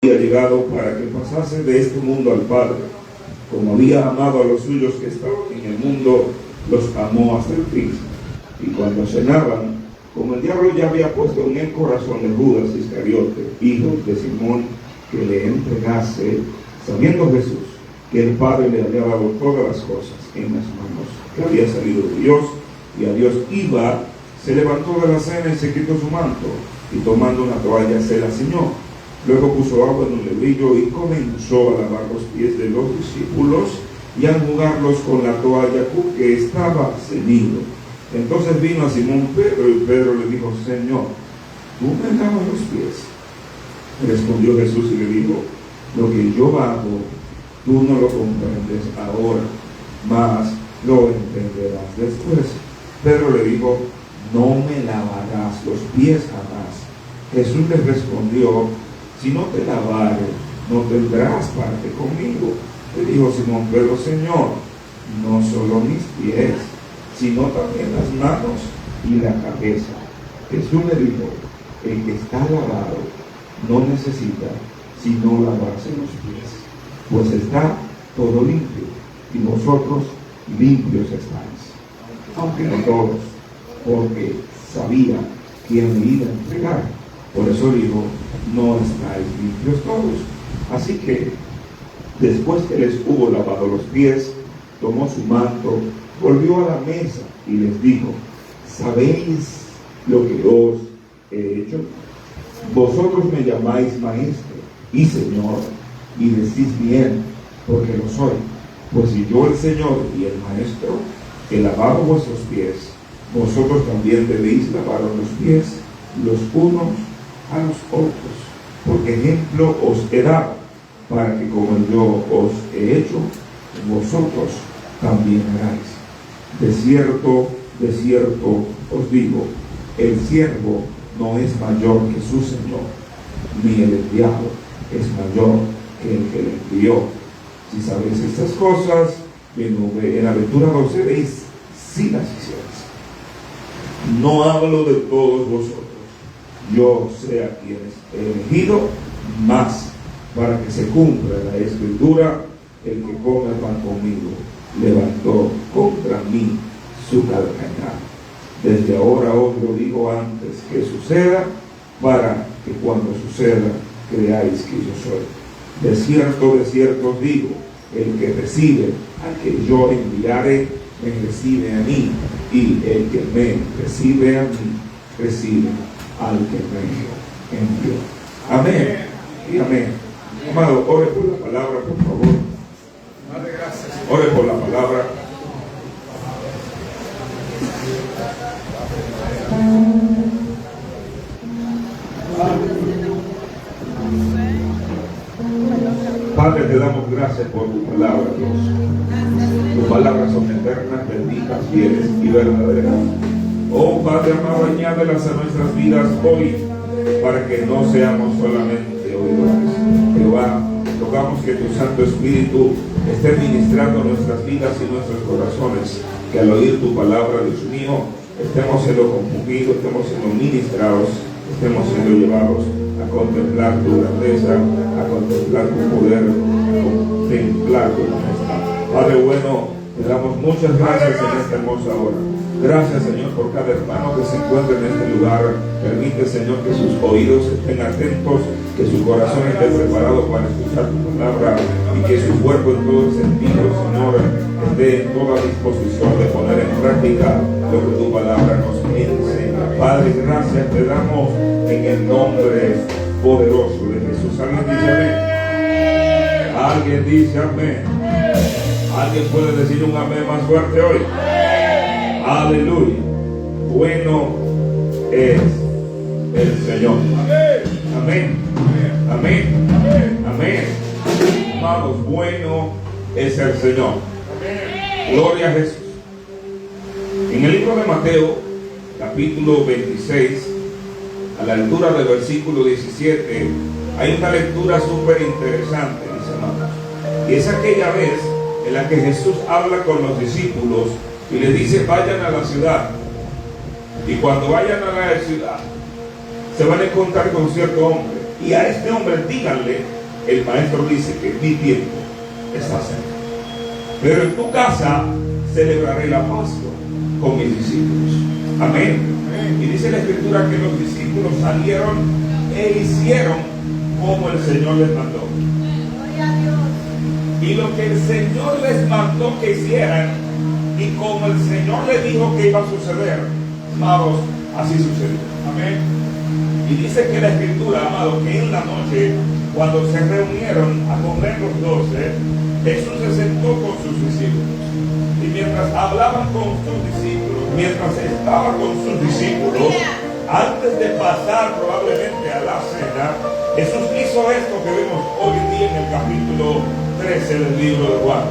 había llegado para que pasase de este mundo al Padre. Como había amado a los suyos que estaban en el mundo, los amó hasta el fin. Y cuando cenaban, como el diablo ya había puesto en el corazón de Judas Iscariote, hijo de Simón, que le entregase, sabiendo Jesús que el Padre le había dado todas las cosas en las manos, que había salido de Dios y a Dios iba, se levantó de la cena y se quitó su manto, y tomando una toalla se la ciñó. Luego puso agua en un lebrillo y comenzó a lavar los pies de los discípulos y a enjugarlos con la toalla con que estaba ceñido. Entonces vino a Simón Pedro y Pedro le dijo: Señor, ¿tú me lavas los pies? Respondió Jesús y le dijo: lo que yo hago, tú no lo comprendes ahora, mas lo entenderás después. Pedro le dijo: no me lavarás los pies jamás. Jesús le respondió: si no te lavare, no tendrás parte conmigo. Le dijo Simón Pedro: Señor, no solo mis pies, sino también las manos y la cabeza. Jesús le dijo: el que está lavado no necesita sino lavarse los pies, pues está todo limpio, y vosotros limpios estáis, aunque no todos, porque sabía quién me iba a entregar. Por eso digo, no estáis limpios todos. Así que, después que les hubo lavado los pies, tomó su manto, volvió a la mesa y les dijo: ¿sabéis lo que os he hecho? Vosotros me llamáis maestro y Señor, y decís bien, porque lo soy. Pues si yo, el Señor y el Maestro, he lavado vuestros pies, vosotros también debéis lavaros los pies los unos a los otros, porque ejemplo os he dado, para que como yo os he hecho, vosotros también hagáis. De cierto os digo, el siervo no es mayor que su Señor, ni el enviado es mayor que el que le envió. Si sabéis estas cosas, bienaventurados seréis si las hicierais. No hablo de todos vosotros, yo sé a quienes he elegido, mas para que se cumpla la escritura, el que come pan conmigo levantó contra mí su calcañar. Desde ahora os lo digo antes que suceda, para que cuando suceda creáis que yo soy. De cierto os digo, el que recibe al que yo enviare, me recibe a mí, y el que me recibe a mí, recibe al que me envió. Amén y amén. Amado, ore por la palabra, por favor. Ore por la palabra. Padre, te damos gracias por tu palabra, Dios. Tus palabras son eternas, benditas, fieles y verdaderas. Oh Padre amado, añádelas a nuestras vidas hoy, para que no seamos solamente oidores. Jehová, rogamos que tu Santo Espíritu esté ministrando nuestras vidas y nuestros corazones, que al oír tu palabra, Dios mío, estemos siendo compungidos, estemos siendo ministrados, estemos siendo llevados a contemplar tu grandeza, a contemplar tu poder, a contemplar tu majestad. Padre bueno, te damos muchas gracias en esta hermosa hora. Gracias, Señor, por cada hermano que se encuentra en este lugar. Permite, Señor, que sus oídos estén atentos, que su corazón esté preparado para escuchar tu palabra, y que su cuerpo en todo sentido, Señor, esté en toda disposición de poner en práctica lo que tu palabra nos enseña. Padre, gracias te damos en el nombre poderoso de Jesús. ¿Alguien dice amén? ¿Alguien dice amén? ¿Alguien puede decir un amén más fuerte hoy? Aleluya. Bueno es el Señor. Amén. Amén. Amén. Amados, bueno es el Señor. Gloria a Jesús. En el libro de Mateo, capítulo 26, a la altura del versículo 17, hay una lectura súper interesante, mis hermanos. Y es aquella vez en la que Jesús habla con los discípulos y les dice: vayan a la ciudad. Y cuando vayan a la ciudad, se van a encontrar con cierto hombre. Y a este hombre díganle, el maestro dice que mi tiempo está cerca. Pero en tu casa celebraré la Pascua con mis discípulos. Amén. Y dice la Escritura que los discípulos salieron e hicieron como el Señor les mandó. Y lo que el Señor les mandó que hicieran, y como el Señor les dijo que iba a suceder, amados, así sucedió. Amén. Y dice que la Escritura, amados, que en la noche, cuando se reunieron a comer los 12, Jesús se sentó con sus discípulos. Y mientras hablaban con sus discípulos, mientras estaba con sus discípulos, antes de pasar probablemente a la cena, Jesús hizo esto que vemos hoy en día en el capítulo 13 del libro de Juan.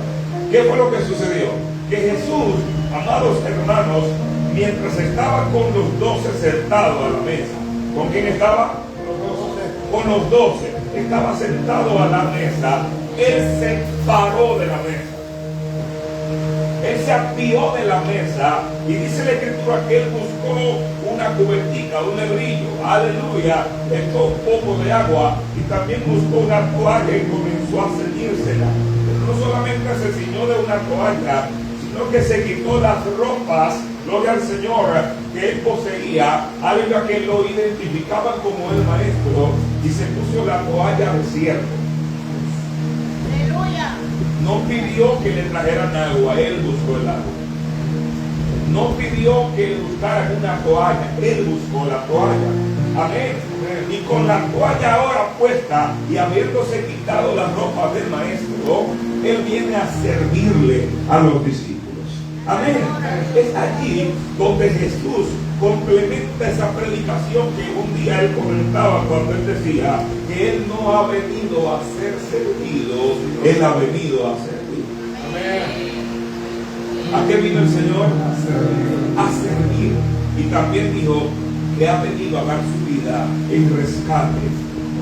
¿Qué fue lo que sucedió? Que Jesús, amados hermanos, mientras estaba con los 12 sentados a la mesa, ¿con quién estaba? Con los 12. Estaba sentado a la mesa. Él se paró de la mesa. Él se apió de la mesa y dice la Escritura que él buscó una cubetica, un lebrillo, aleluya, echó un poco de agua y también buscó una toalla y comenzó a ceñírsela. Pero no solamente se ciñó de una toalla, sino que se quitó las ropas, gloria al Señor, que él poseía, aleluya, que lo identificaban como el maestro, y se puso la toalla de siervo. No pidió que le trajeran agua, él buscó el agua. No pidió que le buscaran una toalla, él buscó la toalla. Amén. Y con la toalla ahora puesta y habiéndose quitado las ropas del maestro, él viene a servirle a los discípulos. Amén. Es allí donde Jesús complementa esa predicación que un día él comentaba cuando él decía que él no ha venido a ser servido, él ha venido a servir. Amén. ¿A qué vino el Señor? A servir. Y también dijo que ha venido a dar su vida en rescate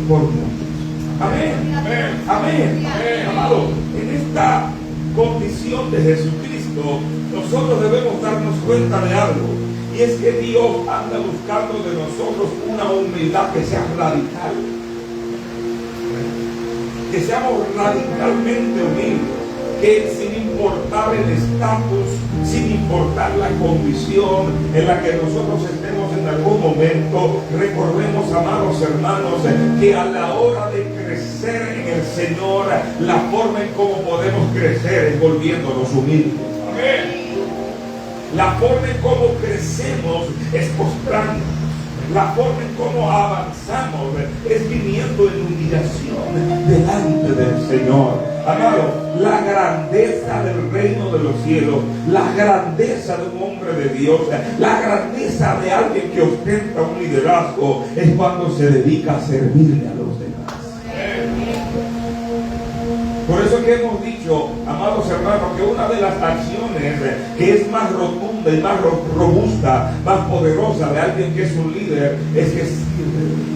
por muchos. Amén. Amén. Amén. Amén. Amado, en esta condición de Jesucristo, nosotros debemos darnos cuenta de algo. Y es que Dios anda buscando de nosotros una humildad que sea radical. Que seamos radicalmente humildes. Que sin importar el estatus, sin importar la condición en la que nosotros estemos en algún momento, recordemos, amados hermanos, que a la hora de crecer en el Señor, la forma en cómo podemos crecer es volviéndonos humildes. Amén. La forma en cómo crecemos es postrando. La forma en cómo avanzamos es viniendo en humillación delante del Señor. Amado, la grandeza del reino de los cielos, la grandeza de un hombre de Dios, la grandeza de alguien que ostenta un liderazgo es cuando se dedica a servirle a los demás. Por eso que hemos dicho, amados hermanos, que una de las acciones que es más rotunda y más robusta, más poderosa de alguien que es un líder, es que sirve.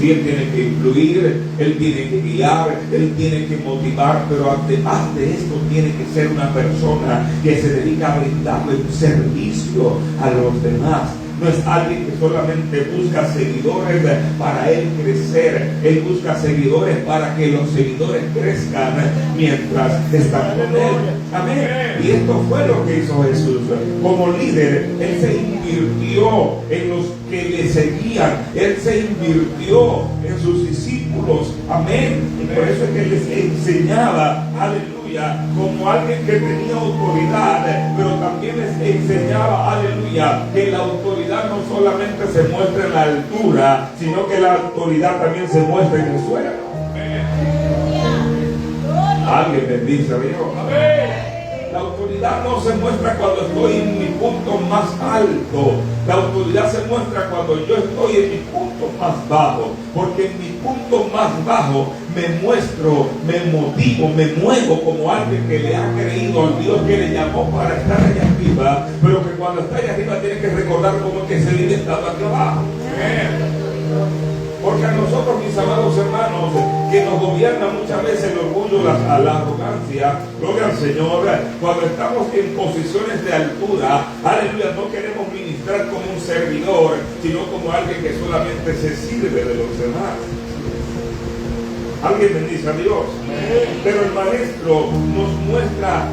Sí, él tiene que influir, él tiene que guiar, él tiene que motivar, pero además de esto tiene que ser una persona que se dedica a brindarle un servicio a los demás. No es alguien que solamente busca seguidores para él crecer. Él busca seguidores para que los seguidores crezcan mientras están con él. Amén. Y esto fue lo que hizo Jesús. Como líder, él se invirtió en los que le seguían. Él se invirtió en sus discípulos. Amén. Y por eso es que les enseñaba, aleluya, como alguien que tenía autoridad, pero también les enseñaba, aleluya, que la autoridad no solamente se muestra en la altura, sino que la autoridad también se muestra en el suelo. Alguien bendice a Dios. Amén. La autoridad no se muestra cuando estoy en mi punto más alto. La autoridad se muestra cuando yo estoy en mi punto más bajo. Porque en mi punto más bajo me muestro, me motivo, me muevo como alguien que le ha creído al Dios que le llamó para estar allá arriba. Pero que cuando está allá arriba tiene que recordar cómo que se vive estando aquí abajo. Porque a nosotros, mis amados hermanos, que nos gobierna muchas veces el orgullo, la arrogancia, gloria al Señor, cuando estamos en posiciones de altura, aleluya, no queremos ministrar ministrar como un servidor, sino como alguien que solamente se sirve de los demás. Alguien bendice a Dios. Pero el maestro nos muestra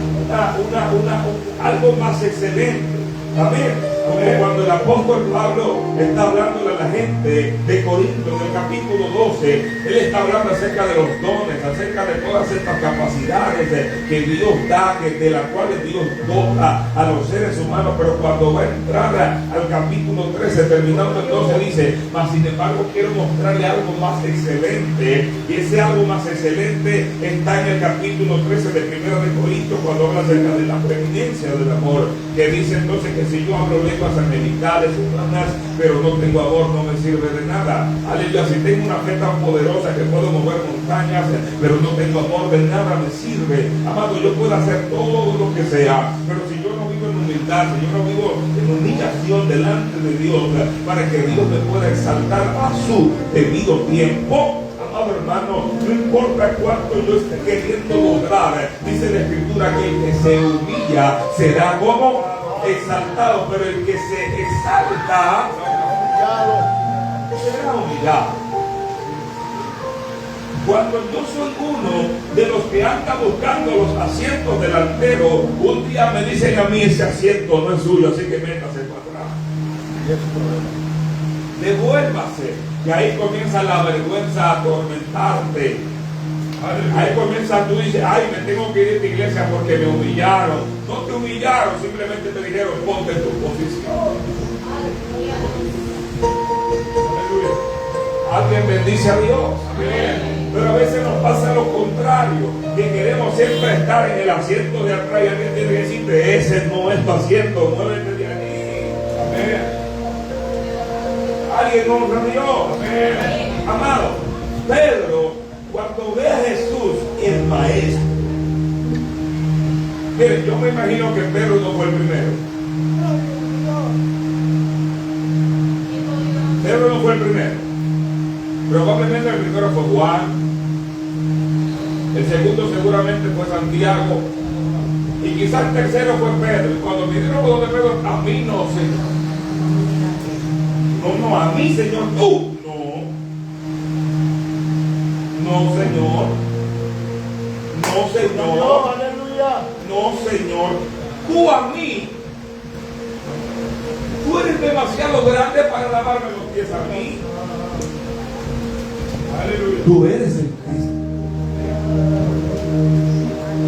algo más excelente. Amén. Como cuando el apóstol Pablo está hablando a la gente de Corinto en el capítulo 12, él está hablando acerca de los dones, acerca de todas estas capacidades que Dios da, de las cuales Dios dota a los seres humanos. Pero cuando va a entrar al capítulo 13, terminando el 12, dice: mas sin embargo quiero mostrarle algo más excelente, y ese algo más excelente está en el capítulo 13 de 1 de Corintios, cuando habla acerca de la preeminencia del amor, que dice entonces que si yo hablo lenguas angelicales, humanas, pero no tengo amor, no me sirve de nada. Aleluya. Si tengo una fe tan poderosa que puedo mover montañas, pero no tengo amor, de nada me sirve. Amado, yo puedo hacer todo lo que sea, pero si yo no vivo en humildad, si yo no vivo en humillación delante de Dios, para que Dios me pueda exaltar a su debido tiempo, amado hermano, no importa cuánto yo esté queriendo lograr, dice la Escritura que el que se humilla será como exaltado, pero el que se exalta será humillado. Cuando yo soy uno de los que anda buscando los asientos delanteros, un día me dicen a mí: ese asiento no es suyo, así que métase para atrás, devuélvase. Y ahí comienza la vergüenza a atormentarte. Ahí comienza, tú dices: ay, me tengo que ir de esta iglesia porque me humillaron. No te humillaron, simplemente te dijeron: ponte en tu posición. Aleluya. Alguien bendice a Dios. Amén. Pero a veces nos pasa lo contrario, que queremos siempre estar en el asiento de atrás, y alguien tiene que decirte: ese no es tu asiento, muévete de aquí. Amén. Alguien honra a Dios. Amén. Amado, Pedro, cuando ve a Jesús, el maestro, miren, yo me imagino que Pedro no fue el primero. Pedro no fue el primero. Probablemente el primero fue Juan. El segundo seguramente fue Santiago. Y quizás el tercero fue Pedro. Y cuando vinieron los de Pedro: a mí no, Señor. No, a mí, Señor, tú. No, Señor. No, Señor. No, Señor. Tú a mí. Tú eres demasiado grande para lavarme los pies a mí. Aleluya. Tú eres el Cristo.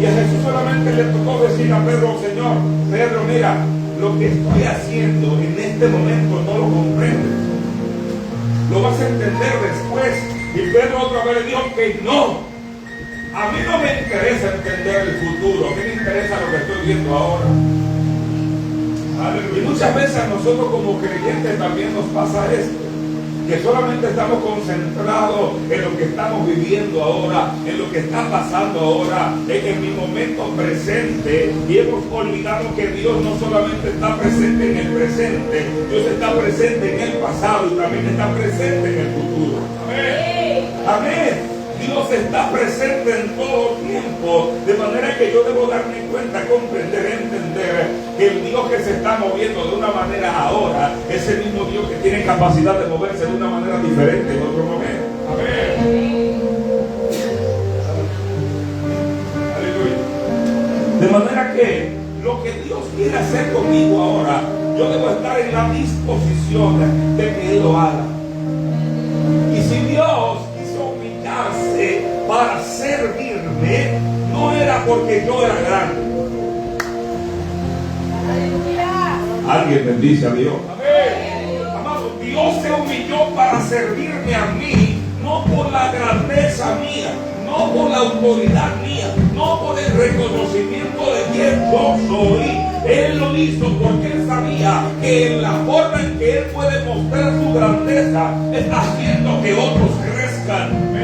Y a Jesús solamente le tocó decir a Pedro: Señor, Pedro, mira, lo que estoy haciendo en este momento no lo comprendes. Lo vas a entender después. Y Pedro otra vez le dijo que no. A mí no me interesa entender el futuro, a mí me interesa lo que estoy viendo ahora. Y muchas veces a nosotros como creyentes también nos pasa esto, que solamente estamos concentrados en lo que estamos viviendo ahora, en lo que está pasando ahora, en mi momento presente, y hemos olvidado que Dios no solamente está presente en el presente, Dios está presente en el pasado y también está presente en el futuro. Amén. Amén. Dios está presente en todo tiempo, de manera que yo debo darme cuenta, comprender, entender que el Dios que se está moviendo de una manera ahora es el mismo Dios que tiene capacidad de moverse de una manera diferente en otro momento. Amén. Aleluya. De manera que lo que Dios quiere hacer conmigo ahora, yo debo estar en la disposición de que Él lo haga. Y si Dios para servirme, no era porque yo era grande. Alguien bendice a Dios. Amén. Amado, Dios se humilló para servirme a mí, no por la grandeza mía, no por la autoridad mía, no por el reconocimiento de quién yo soy. Él lo hizo porque Él sabía que en la forma en que Él puede mostrar su grandeza, está haciendo que otros crezcan.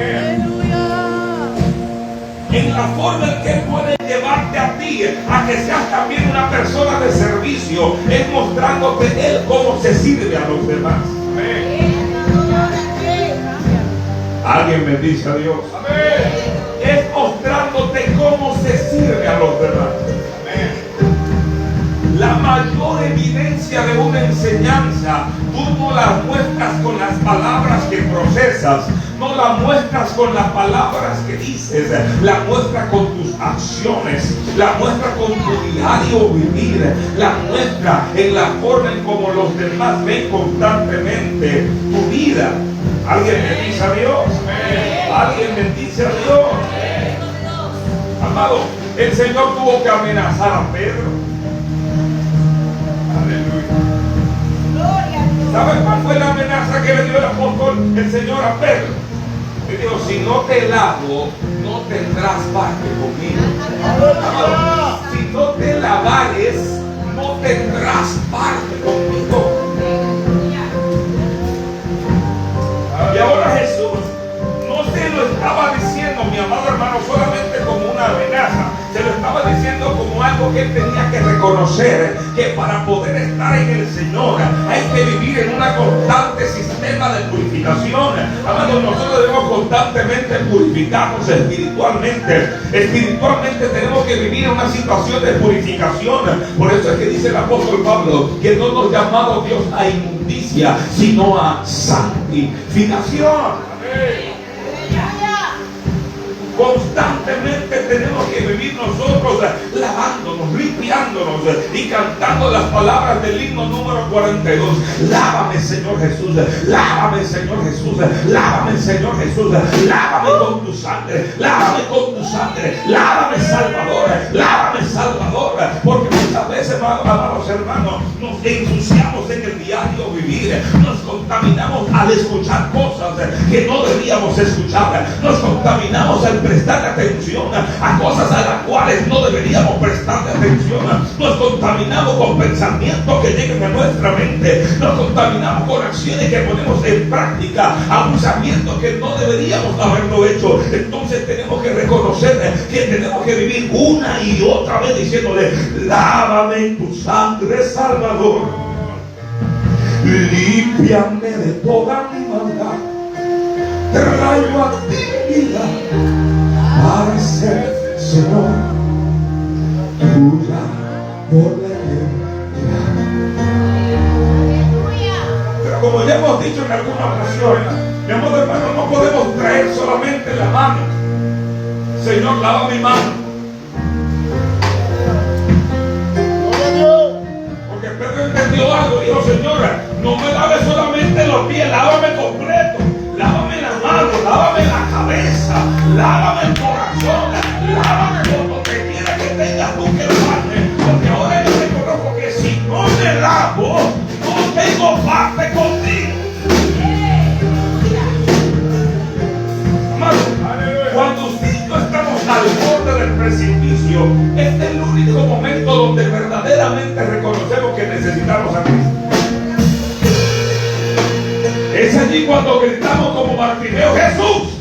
En la forma en que Él puede llevarte a ti a que seas también una persona de servicio, es mostrándote Él cómo se sirve a los demás. Amén. Alguien bendice a Dios. Amén. Es mostrándote cómo se sirve a los demás. Amén. La mayor evidencia de una enseñanza, tú no la muestras con las palabras que procesas, no la muestras con las palabras que dices, la muestra con tus acciones, la muestra con tu diario vivir, la muestra en la forma en como los demás ven constantemente tu vida. ¿Alguien bendice a Dios? ¿Alguien bendice a Dios? Amado, el Señor tuvo que amenazar a Pedro. Aleluya. ¿Sabes cuál fue la amenaza que le dio el apóstol, el Señor, a Pedro? Le dijo: si no te lavo, no tendrás parte conmigo. Amado, si no te lavares, no tendrás parte conmigo. Y ahora Jesús no se lo estaba diciendo, mi amado hermano, solamente como una amenaza. Se lo estaba diciendo como algo que él tenía que reconocer, que para poder estar en el Señor hay que vivir en una constante sistema de purificación. Amados, nosotros debemos constantemente purificarnos espiritualmente. Espiritualmente tenemos que vivir en una situación de purificación. Por eso es que dice el apóstol Pablo que no nos ha llamado Dios a inmundicia, sino a santificación. Amén. Constantemente tenemos que vivir nosotros lavándonos, limpiándonos y cantando las palabras del himno número 42. Lávame, Señor Jesús, lávame, Señor Jesús, lávame, Señor Jesús, lávame con tu sangre, lávame con tu sangre, lávame, Salvador, lávame, Salvador. Porque muchas veces, amados hermanos, nos ensuciamos en el diario vivir, nos contaminamos al escuchar cosas que no debíamos escuchar, nos contaminamos al prestar atención a cosas a las cuales no deberíamos prestar atención, nos contaminamos con pensamientos que llegan a nuestra mente, nos contaminamos con acciones que ponemos en práctica, aún sabiendo que no deberíamos haberlo hecho. Entonces tenemos que reconocer que tenemos que vivir una y otra vez diciéndole: lávame en tu sangre, Salvador, límpiame de toda mi maldad, traigo a ti vida para ser, Señor, tuya por la eternidad. Pero como ya hemos dicho en alguna ocasión, mi amor hermano, no podemos traer solamente la mano. Señor, lava mi mano. Porque Pedro entendió algo, dijo: Señora, no me laves solamente los pies, lávame completo. Lávame la mano, lávame la cabeza, lávame el corazón, lávame todo lo que quiera que tengas tú que lavarme. Porque ahora yo reconozco que si no me lavo, no tengo parte contigo. Amado, cuando usted y yo estamos al borde del precipicio, este es el único momento donde verdaderamente reconocemos que necesitamos a Cristo. Es allí cuando gritamos como Bartimeo: ¡Jesús!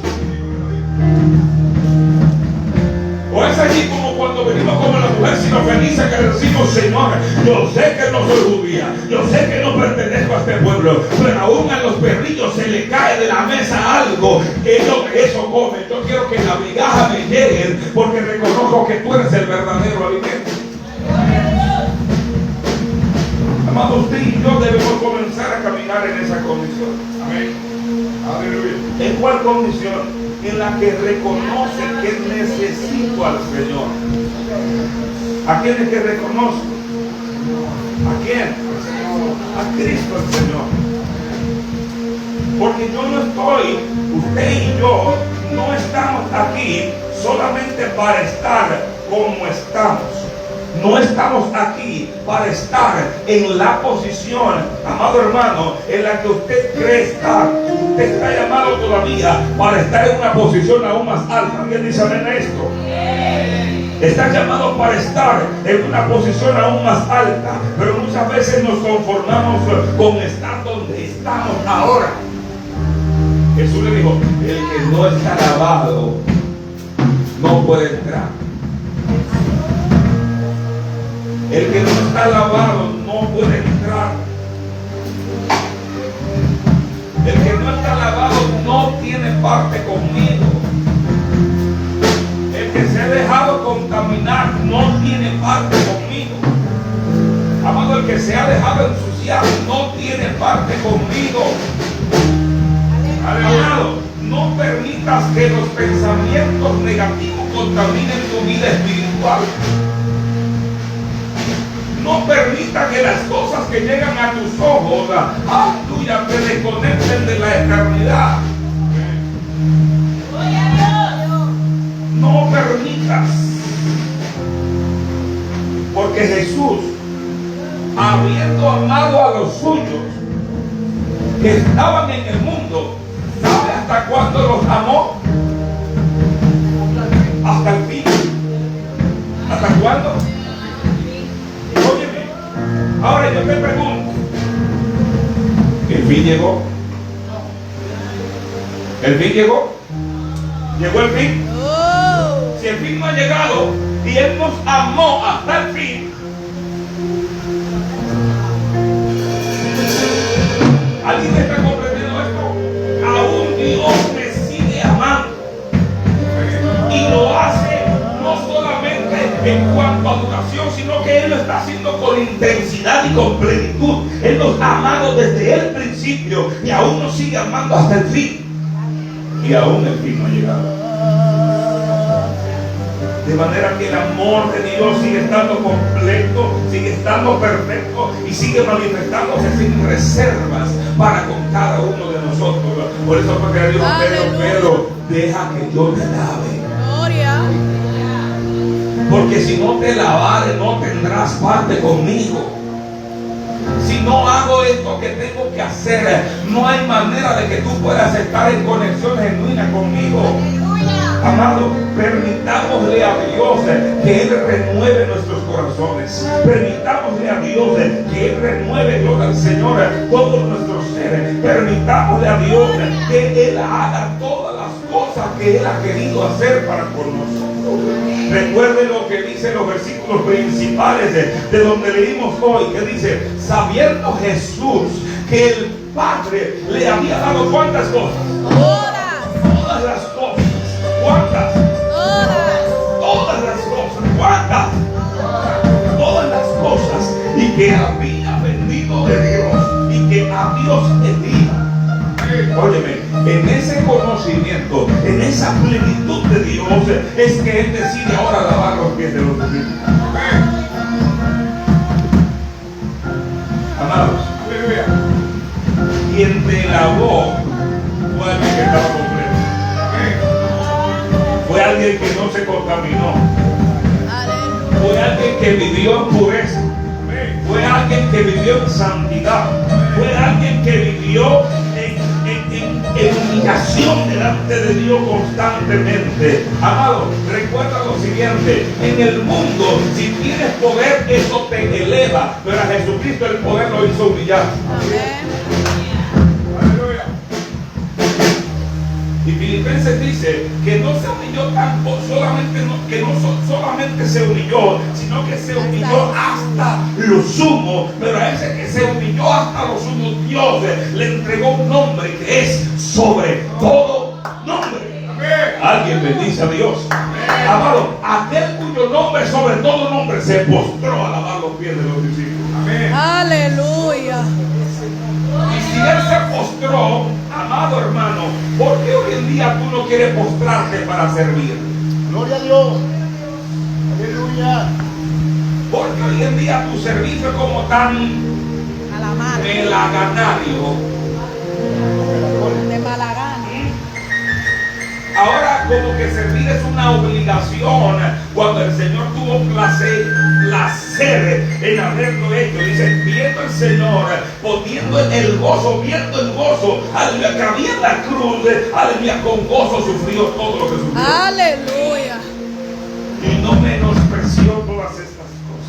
O es allí como cuando venimos como la mujer sirofenicia que le decimos: Señor, yo sé que no soy judía, yo sé que no pertenezco a este pueblo, pero aún a los perrillos se le cae de la mesa algo que eso come. Yo quiero que la migaja me llegue porque reconozco que tú eres el verdadero alimento. Amado, usted y yo debemos comenzar a caminar en esa condición. Amén. Aleluya. ¿En cuál condición? En la que reconoce que necesito al Señor. ¿A quién es que reconozco? ¿A quién? A Cristo el Señor. Porque yo no estoy, usted y yo no estamos aquí solamente para estar como estamos. No estamos aquí para estar en la posición, amado hermano, en la que usted cree estar. Usted está llamado todavía para estar en una posición aún más alta. ¿Alguien dice amén a esto? Está llamado para estar en una posición aún más alta. Pero muchas veces nos conformamos con estar donde estamos ahora. Jesús le dijo: el que no está lavado no puede entrar. El que no está lavado no puede entrar. El que no está lavado no tiene parte conmigo. El que se ha dejado contaminar no tiene parte conmigo. Amado estaba ensuciado no tiene parte conmigo. Amado, no permitas que los pensamientos negativos contaminen tu vida espiritual. No permita que las cosas que llegan a tus ojos, aleluya, te desconecten de la eternidad. No permitas. Porque Jesús, habiendo amado a los suyos que estaban en el mundo, ¿sabe hasta cuándo los amó? Hasta el fin. ¿Hasta cuándo? Óyeme, ahora yo te pregunto, ¿el fin llegó? ¿El fin llegó? ¿Llegó el fin? Si el fin no ha llegado y Él nos amó hasta el fin, ¿alguien está comprendiendo esto? Aún Dios me sigue amando y lo hace no solamente en cuanto a duración, sino que Él lo está haciendo con intensidad y con plenitud. Él nos ha amado desde el principio y aún nos sigue amando hasta el fin, y aún el fin no ha llegado. De manera que el amor de Dios sigue estando completo, sigue estando perfecto y sigue manifestándose sin reservas para con cada uno de nosotros. Por eso porque Dios, Pedro, deja que yo te lave. Gloria. Porque si no te lavare, no tendrás parte conmigo. Si no hago esto que tengo que hacer, no hay manera de que tú puedas estar en conexión genuina conmigo. Amado, permitámosle a Dios que Él renueve nuestros corazones. Permitámosle a Dios que Él renueve, gloria al Señor, todos nuestros seres. Permitámosle a Dios que Él haga todas las cosas que Él ha querido hacer para con nosotros. Recuerde lo que dice los versículos principales de donde leímos hoy, que dice: sabiendo Jesús que el Padre le había dado ¿cuántas cosas? Todas las cosas. ¿Cuántas? Todas las cosas. ¿Cuántas? Todas las cosas. Y que había venido de Dios y que a Dios tenía. Óyeme, en ese conocimiento, en esa plenitud de Dios, es que Él decide ahora lavar los pies de los discípulos. Amados, aleluya. Quien te lavó fue alguien que estaba completo. Fue alguien que no se contaminó. Fue alguien que vivió en pureza. Fue alguien que vivió en santidad. Fue alguien que vivió en humillación delante de Dios constantemente. Amado, recuerda lo siguiente: en el mundo, si tienes poder, eso te eleva, pero a Jesucristo el poder lo hizo humillar. Aleluya. Y Filipenses dice que no se humilló tanto, que no solamente se humilló, sino que se humilló hasta lo sumo. Pero a ese que se humilló hasta lo sumo, Dios le entregó un nombre que es sobre todo nombre. Alguien bendice a Dios. Amado, aquel cuyo nombre sobre todo nombre se postró a lavar los pies de los discípulos. Amén. Aleluya. Y si Él se postró, amado hermano, ¿por qué hoy en día tú no quieres postrarte para servir? Gloria a Dios. Aleluya. Porque hoy en día tu servicio es como tan A la mano. melaganario. De Malagán. Ahora como que servir es una obligación, cuando el Señor tuvo placer en haberlo hecho. Dice, viendo el Señor, poniendo el gozo, viendo el gozo, aleluya, que había en la cruz, aleluya, con gozo sufrió todo lo que sufrió. Aleluya. Y no menospreció todas estas cosas.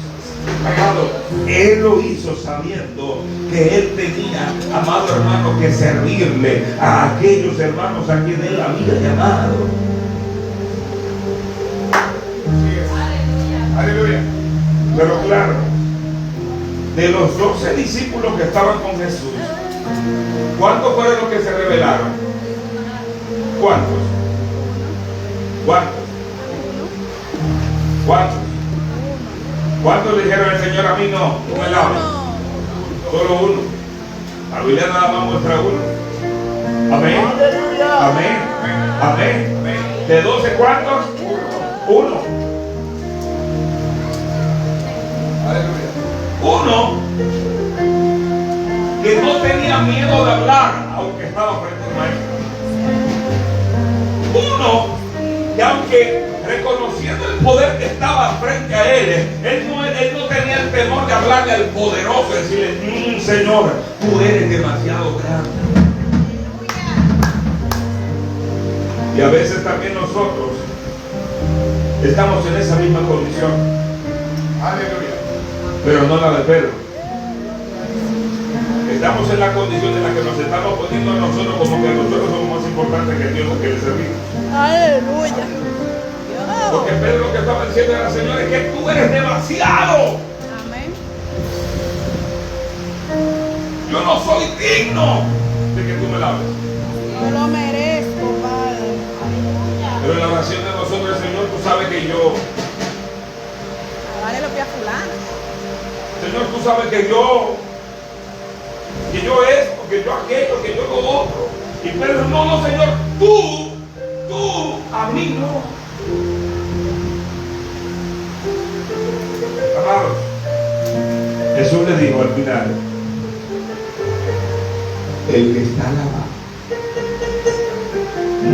Amado, Él lo hizo sabiendo que Él tenía, amado hermano, que servirle a aquellos hermanos a quienes Él había llamado. Aleluya. Pero claro, de los 12 discípulos que estaban con Jesús, ¿cuántos fueron los que se rebelaron? ¿Cuántos? ¿Cuántos? ¿Cuántos? ¿Cuántos dijeron el Señor a mí no? No me laves. Solo uno. La Biblia nada más muestra uno. Amén. Aleluya. Amén. Amén. ¿De 12 cuántos? Uno. Uno que no tenía miedo de hablar, aunque estaba frente al maestro. Uno que aunque reconociendo el poder que estaba frente a él no tenía el temor de hablarle al poderoso, decirle, Señor, tú eres demasiado grande. Y a veces también nosotros estamos en esa misma condición. Aleluya. Pero no la de Pedro. Estamos en la condición en la que nos estamos poniendo a nosotros como que nosotros somos más importantes que Dios que le servimos. Aleluya. Porque Pedro lo que estaba diciendo era, Señor, es que tú eres demasiado. Amén. Yo no soy digno de que tú me laves. Yo lo merezco, Padre. Pero en la oración de nosotros, Señor, tú sabes que yo, Dale lo que a fulana. Señor, tú sabes que yo esto, que yo aquello, que yo lo otro. Y Pedro, no, Señor, tú, a mí no. Amados, Jesús le dijo al final, el que está lavado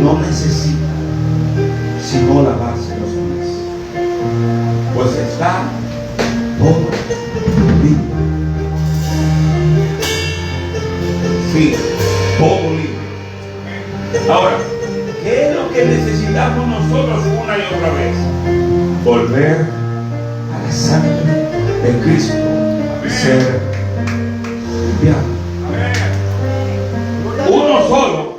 no necesita sino lavarse los pies, pues está todo limpio. Sí, todo limpio. Ahora, ¿qué es lo que necesitamos nosotros una y otra vez? Volver a la sangre de Cristo y ser limpiado. Uno solo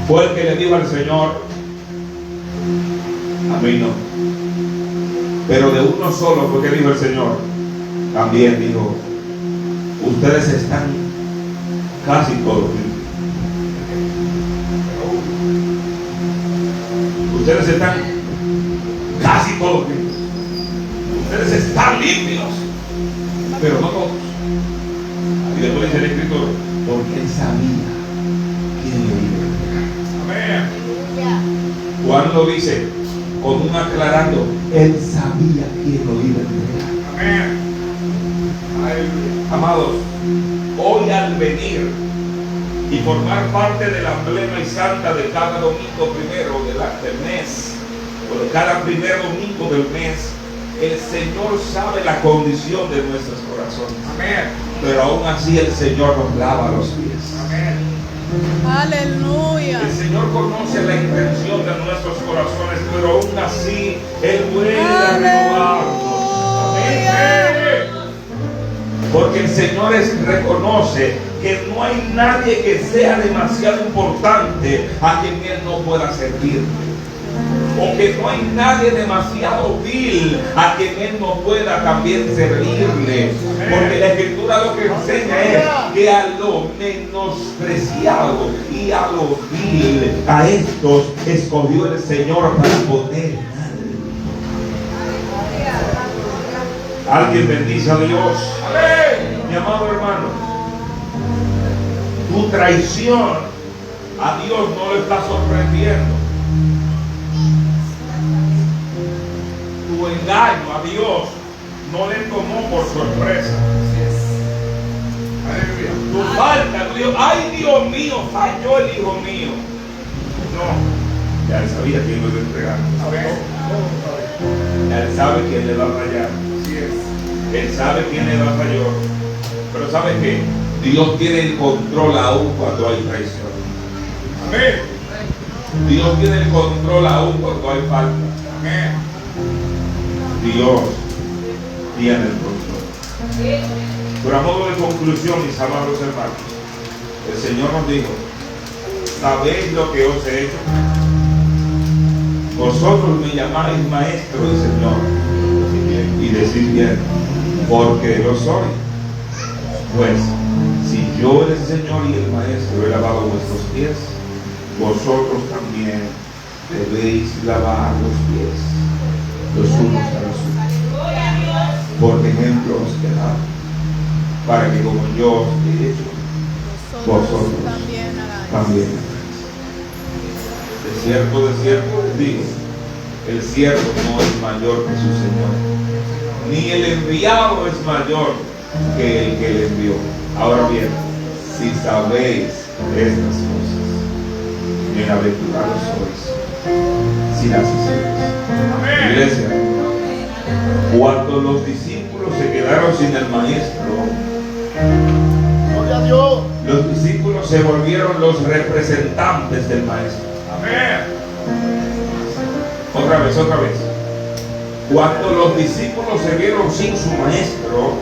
fue el que le dijo al Señor, a mí no. Pero de uno solo fue que dijo el Señor, también dijo, ustedes están casi todos limpios. Ustedes están casi todos limpios. Ustedes están limpios, pero no todos. Y después dice el escritor, porque él sabía quién lo iba a entregar. Amén. Juan lo dice con un aclarando, él sabía quién lo iba a entregar. Amén. Amados, hoy al venir y formar parte de la emblema y santa de cada domingo primero del mes, o de cada primer domingo del mes, el Señor sabe la condición de nuestros corazones. Amén. Pero aún así el Señor nos lava los pies. Amén. Aleluya. El Señor conoce la intención de nuestros corazones, pero aún así Él vuelve a renovarnos. Amén. Porque el Señor reconoce que no hay nadie que sea demasiado importante a quien Él no pueda servir. O que no hay nadie demasiado vil a quien Él no pueda también servirle. Porque la Escritura lo que enseña es que a lo menospreciado y a lo vil, a estos escogió el Señor para poner en alto. Alguien bendice a Dios. Amén. Mi amado hermano, tu traición a Dios no lo está sorprendiendo. Tu engaño a Dios no le tomó por sorpresa. Tu falta, Dios, ay Dios mío, falló el hijo mío. No, ya él sabía quién lo iba a entregar. Él sabe quién le va a fallar. Él sabe quién le va a fallar. Pero ¿sabe qué? Dios tiene el control aún cuando hay traición. Amén. Dios tiene el control aún cuando hay falta. Amén. Dios tiene el control. Por a modo de conclusión, mis amados hermanos, el Señor nos dijo, ¿sabéis lo que os he hecho? Vosotros me llamáis maestro y Señor, y decís bien, porque lo soy. Pues, si yo el Señor y el maestro he lavado vuestros pies, vosotros también debéis lavar los pies los unos a los otros. Por ejemplo os quedaba. para que como yo he hecho, vosotros también. De cierto les digo, el siervo no es mayor que su Señor, ni el enviado es mayor que el que le envió. Ahora bien, si sabéis estas cosas, bienaventurados sois si las hacéis. Iglesia, cuando los discípulos se quedaron sin el maestro, Gloria a Dios. los discípulos se volvieron los representantes del maestro. Amén. Otra vez. Cuando los discípulos se vieron sin su maestro,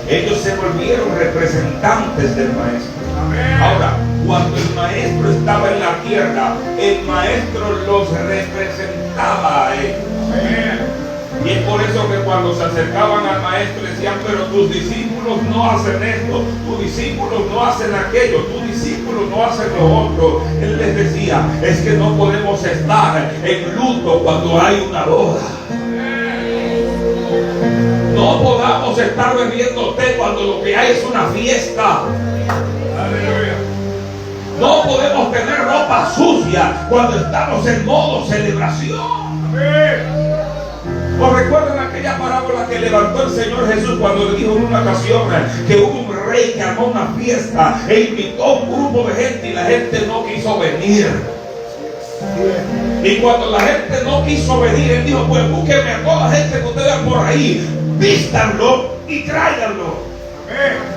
ellos se volvieron representantes del maestro. Amén. Ahora, cuando el maestro estaba en la tierra, el maestro los representaba a ellos. Amén. Y es por eso que cuando se acercaban al maestro decían, pero tus discípulos no hacen esto, tus discípulos no hacen aquello, tus discípulos no hacen lo otro. Él les decía, es que no podemos estar en luto cuando hay una boda. No podamos estar bebiendo té cuando lo que hay es una fiesta. Aleluya. No podemos tener ropa sucia cuando estamos en modo celebración. Amén. ¿O recuerdan aquella parábola que levantó el Señor Jesús cuando le dijo en una ocasión que hubo un rey que armó una fiesta e invitó a un grupo de gente y la gente no quiso venir? Y cuando la gente no quiso venir, él dijo, pues búsquenme a toda la gente que ustedes vean por ahí, vístanlo y tráiganlo. Amén.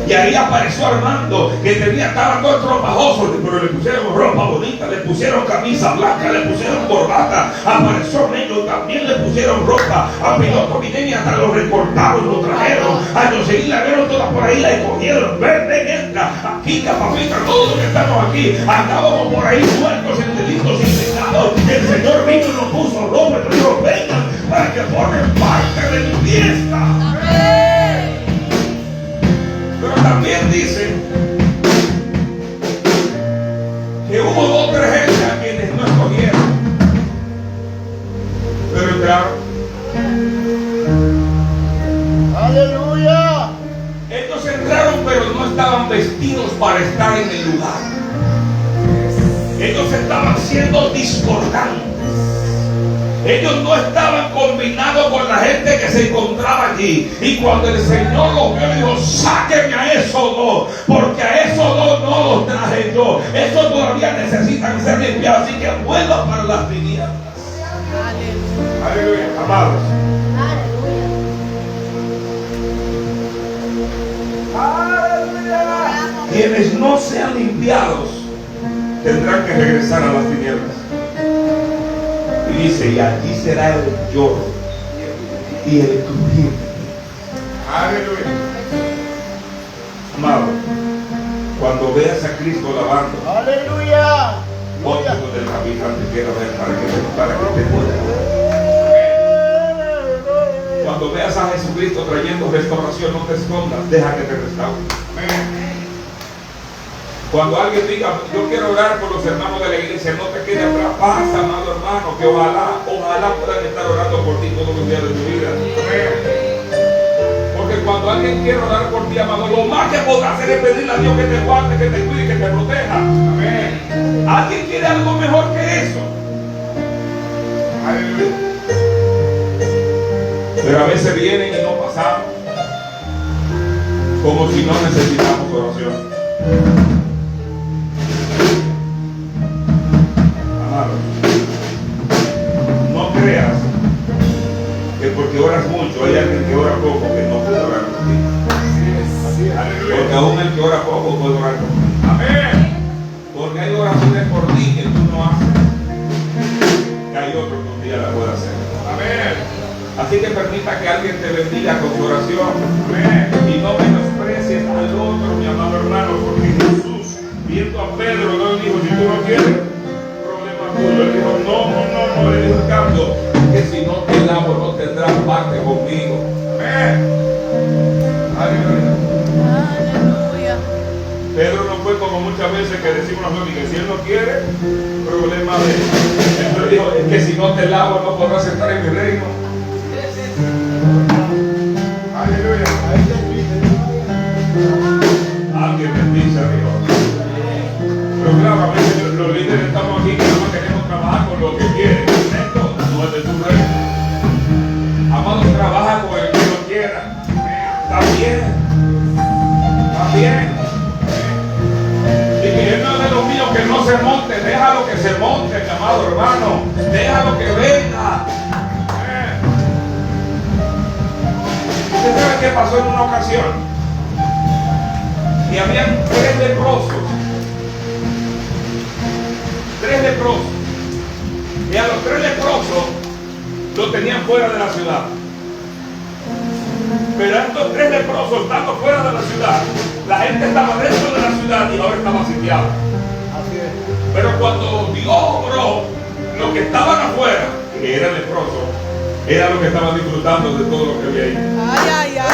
Y ahí apareció Armando, que estaba todo estropajoso, pero le pusieron ropa bonita, le pusieron camisa blanca, le pusieron corbata. Apareció Nello, también le pusieron ropa. A Piloto Mineni hasta lo recortaron, lo trajeron. A Jocelyn la vieron todas por ahí, la escogieron. Ven, entra. Aquí, papita, todos los que estamos aquí, andábamos por ahí sueltos en delitos y pecados. El Señor vino y nos puso ropa y nos dijo, vengan para que formen parte de mi fiesta. Pero también dice que hubo dos o tres gente a quienes no escogieron, pero entraron. Aleluya. Ellos entraron, pero no estaban vestidos para estar en el lugar. Ellos estaban siendo discordantes. Ellos no estaban combinados con la gente que se encontraba allí. Y cuando el Señor los vio, le dijo, sáquenme a esos dos, porque a esos dos no los traje yo. Esos todavía necesitan ser limpiados, así que vuelvan para las tinieblas. Aleluya. Amados, quienes no sean limpiados tendrán que regresar a las tinieblas. Y dice, y allí será el lloro y el crujir. Aleluya. Amado, cuando veas a Cristo lavando, Aleluya. ponte donde el capitán te quiera ver para que te pueda. Cuando veas a Jesucristo trayendo restauración, no te escondas, deja que te restaure. Amén. Cuando alguien diga, yo quiero orar por los hermanos de la iglesia, no te quedes atrás, pasa, amado hermano, que ojalá puedan estar orando por ti todos los días de tu vida. Amén. Porque cuando alguien quiere orar por ti, amado, lo más que podrá hacer es pedirle a Dios que te guarde, que te cuide, que te proteja. Amén. ¿Alguien quiere algo mejor que eso? Aleluya. Pero a veces vienen y no pasamos, como si no necesitamos oración. No creas que porque oras mucho hay alguien que ora poco que no puede orar contigo. Así es. Aleluya. Porque aún el que ora poco puede orar contigo. Amén. Porque hay oraciones por ti que tú no haces, que hay otro que un día la puede hacer. Amén. Así que permita que alguien te bendiga con su oración. Amén. Y no menosprecies al otro, mi amado hermano, porque Jesús, viendo a Pedro, no le dijo, si tú no quieres, problema tuyo. Él dijo, no, le dijo en cambio, que si no te lavo no tendrás parte conmigo. Amén. Aleluya. Pedro no fue como muchas veces que decimos nosotros, que si él no quiere, problema de él. Él dijo, es que si no te lavo no podrás entrar en mi reino. Aleluya. Pero claro, a veces los líderes estamos aquí que nada más queremos trabajar con lo que quieren. Esto no es de tu reino. Amado, trabaja con el que lo quiera. Está bien. Está bien. Y que él no es de los míos que no se monte. Déjalo que se monte, mi amado hermano. Déjalo que venga. ¿Usted sabe qué pasó en una ocasión? Y habían 3 leprosos. 3 leprosos. Y a los 3 leprosos los tenían fuera de la ciudad. Pero estos 3 leprosos, estando fuera de la ciudad, la gente estaba dentro de la ciudad y ahora estaba sitiada. Pero cuando Dios obró, los que estaban afuera, que eran leprosos, eran los que estaban disfrutando de todo lo que había ahí. Ay, ay, ay.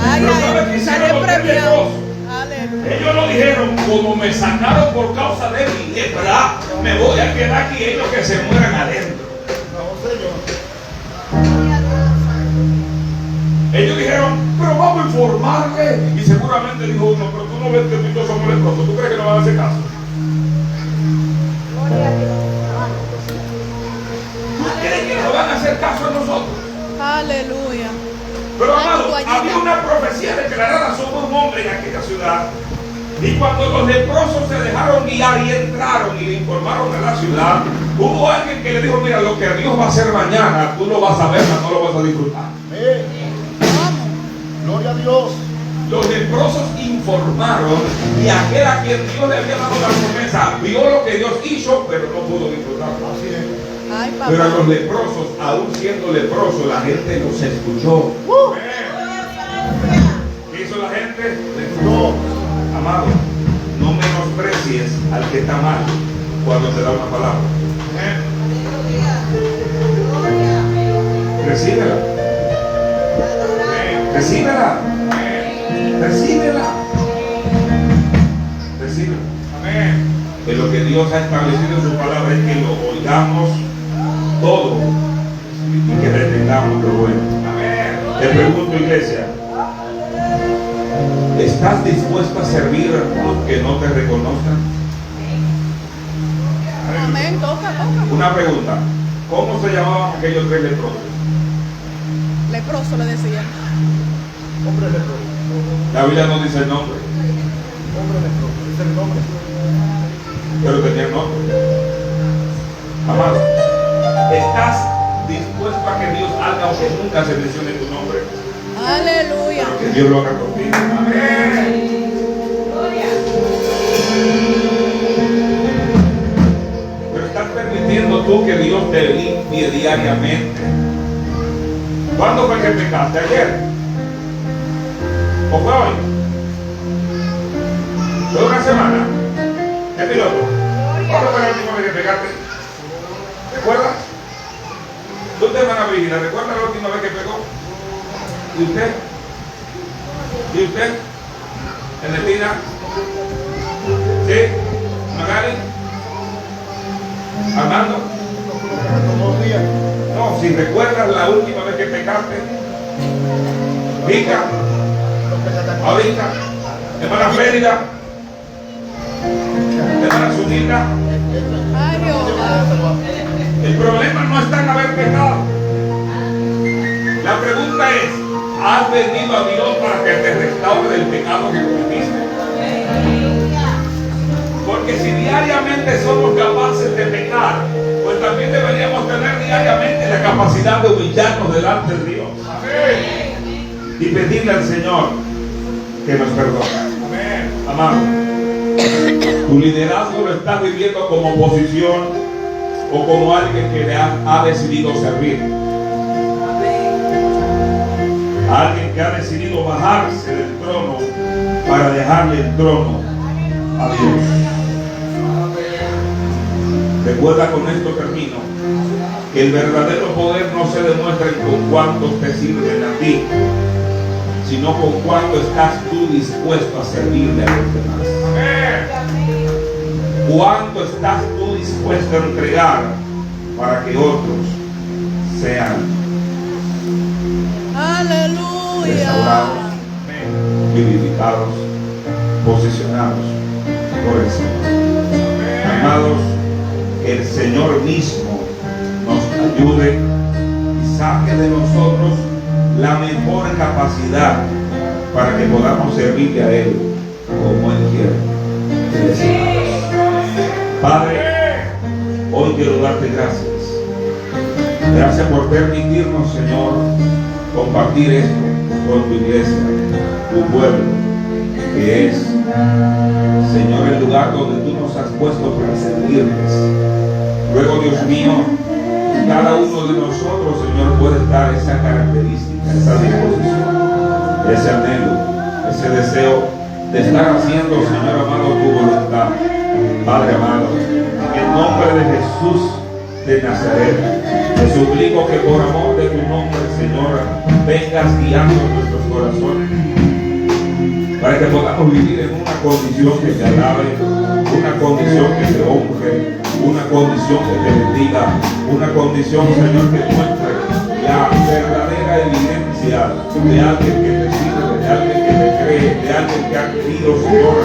Ay, Pero ay, ¿sabe qué hicieron sale los 3 premiado. leprosos? Aleluya. Ellos lo dijeron, como me sacaron por causa de mi lepra, me voy a quedar aquí, ellos que se mueran adentro. Ellos dijeron, pero vamos a informarle. Y seguramente dijo uno, pero tú no ves que tú y yo somos leprosos, ¿tú crees que no van a hacer caso? ¿Tú crees que no van a hacer caso a nosotros? Aleluya. Pero amado, había una profecía declarada sobre un hombre en aquella ciudad. Y cuando los leprosos se dejaron guiar y entraron y le informaron a la ciudad, hubo alguien que le dijo, mira, lo que Dios va a hacer mañana, tú lo vas a ver, pero no lo vas a disfrutar. Gloria a Dios. Los leprosos informaron y aquel a quien Dios le había dado la promesa vio lo que Dios hizo, pero no pudo disfrutarlo. Así es. Ay, Pero a papá. los leprosos, aún siendo leprosos, la gente los escuchó. ¿Qué hizo la gente? No. Amado, no menosprecies al que está mal cuando te da una palabra. Recíbela. Recíbela. Recíbela. Recíbela. Amén. Que lo que Dios ha establecido en su palabra es que lo oigamos todo y que retengamos lo bueno. Amén. Te pregunto, iglesia, ¿estás dispuesta a servir aunque no te reconozcan? Amén. Toca, toca. Una pregunta, ¿cómo se llamaban aquellos 3 leprosos? Leproso le decían. Hombre leproso. La Biblia no dice el nombre, Hombre leproso. Ese es el nombre. pero tenían nombre. Amado, ¿estás dispuesto a que Dios haga aunque nunca se mencione tu nombre? Aleluya. Pero que Dios lo haga contigo. Amén. Pero estás permitiendo tú que Dios te limpie diariamente. ¿Cuándo fue que pecaste? ¿Ayer? ¿O fue hoy? ¿Fue una semana? ¿Qué piloto? ¿Cuándo fue la última vez que pecaste? ¿Recuerdas? ¿Dónde van a vivir? ¿Recuerda la última vez que pegó? ¿Y usted? ¿Y usted? ¿Ernestina? ¿Sí? ¿Magali? ¿Armando? Dos días. No, si recuerdas la última vez que pecaste. Mica, ahorita, hermana Férida, hermana Zunilda. Ay, Jehová. El problema no está en haber pecado. La pregunta es, ¿has venido a Dios para que te restaure del pecado que cometiste? Porque si diariamente somos capaces de pecar, pues también deberíamos tener diariamente la capacidad de humillarnos delante de Dios. Amén. Y pedirle al Señor que nos perdone. Amén. Amado, tu liderazgo lo estás viviendo como oposición o como alguien que ha decidido servir. Alguien que ha decidido bajarse del trono para dejarle el trono a Dios. Recuerda, con esto termino, que el verdadero poder no se demuestra con cuántos te sirven a ti, sino con cuánto estás tú dispuesto a servirle a los demás. ¿Cuánto estás tú dispuesto a entregar para que otros sean Aleluya. restaurados, vivificados posicionados por el Señor. Amados, que el Señor mismo nos ayude y saque de nosotros la mejor capacidad para que podamos servirle a Él como Él quiere. Padre, hoy quiero darte gracias. Gracias por permitirnos, Señor, compartir esto con tu iglesia, tu pueblo, que es, Señor, el lugar donde tú nos has puesto para servirles. Ruego, Dios mío, cada uno de nosotros, Señor, puede dar esa característica, esa disposición, ese anhelo, ese deseo de estar haciendo, Señor amado, tu voluntad. Padre amado, en el nombre de Jesús de Nazaret, te suplico que por amor de tu nombre, Señor, vengas guiando nuestros corazones para que podamos vivir en una condición que te alabe, una condición que te honre, una condición que te bendiga, una condición, Señor, que muestre la verdadera evidencia de alguien que te sirve, de alguien que te cree, de alguien que ha querido, Señor,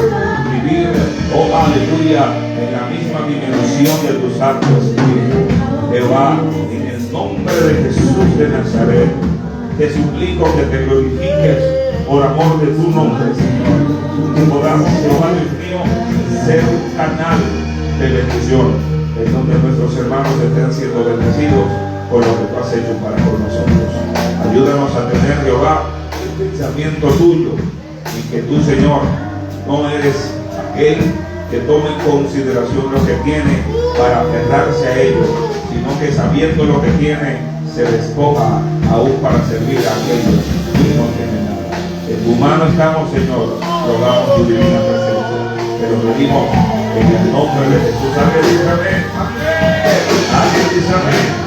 vivir, oh aleluya, en la misma dimensión de tu Santo Espíritu. Jehová, en el nombre de Jesús de Nazaret, te suplico que te glorifiques por amor de tu nombre, Señor, que podamos, Jehová Dios mío, ser un canal de bendición en donde nuestros hermanos estén siendo bendecidos por lo que tú has hecho para con nosotros. Ayúdanos a tener, Jehová, el pensamiento tuyo, y que tú, Señor, no eres aquel que toma en consideración lo que tiene para aferrarse a ello, sino que sabiendo lo que tiene, se despoja aún para servir a aquellos que no tienen nada. En tu mano estamos, Señor, rogamos tu divina presencia. Te lo pedimos en el nombre de Jesús. Amén. Amén. Amén. Amén.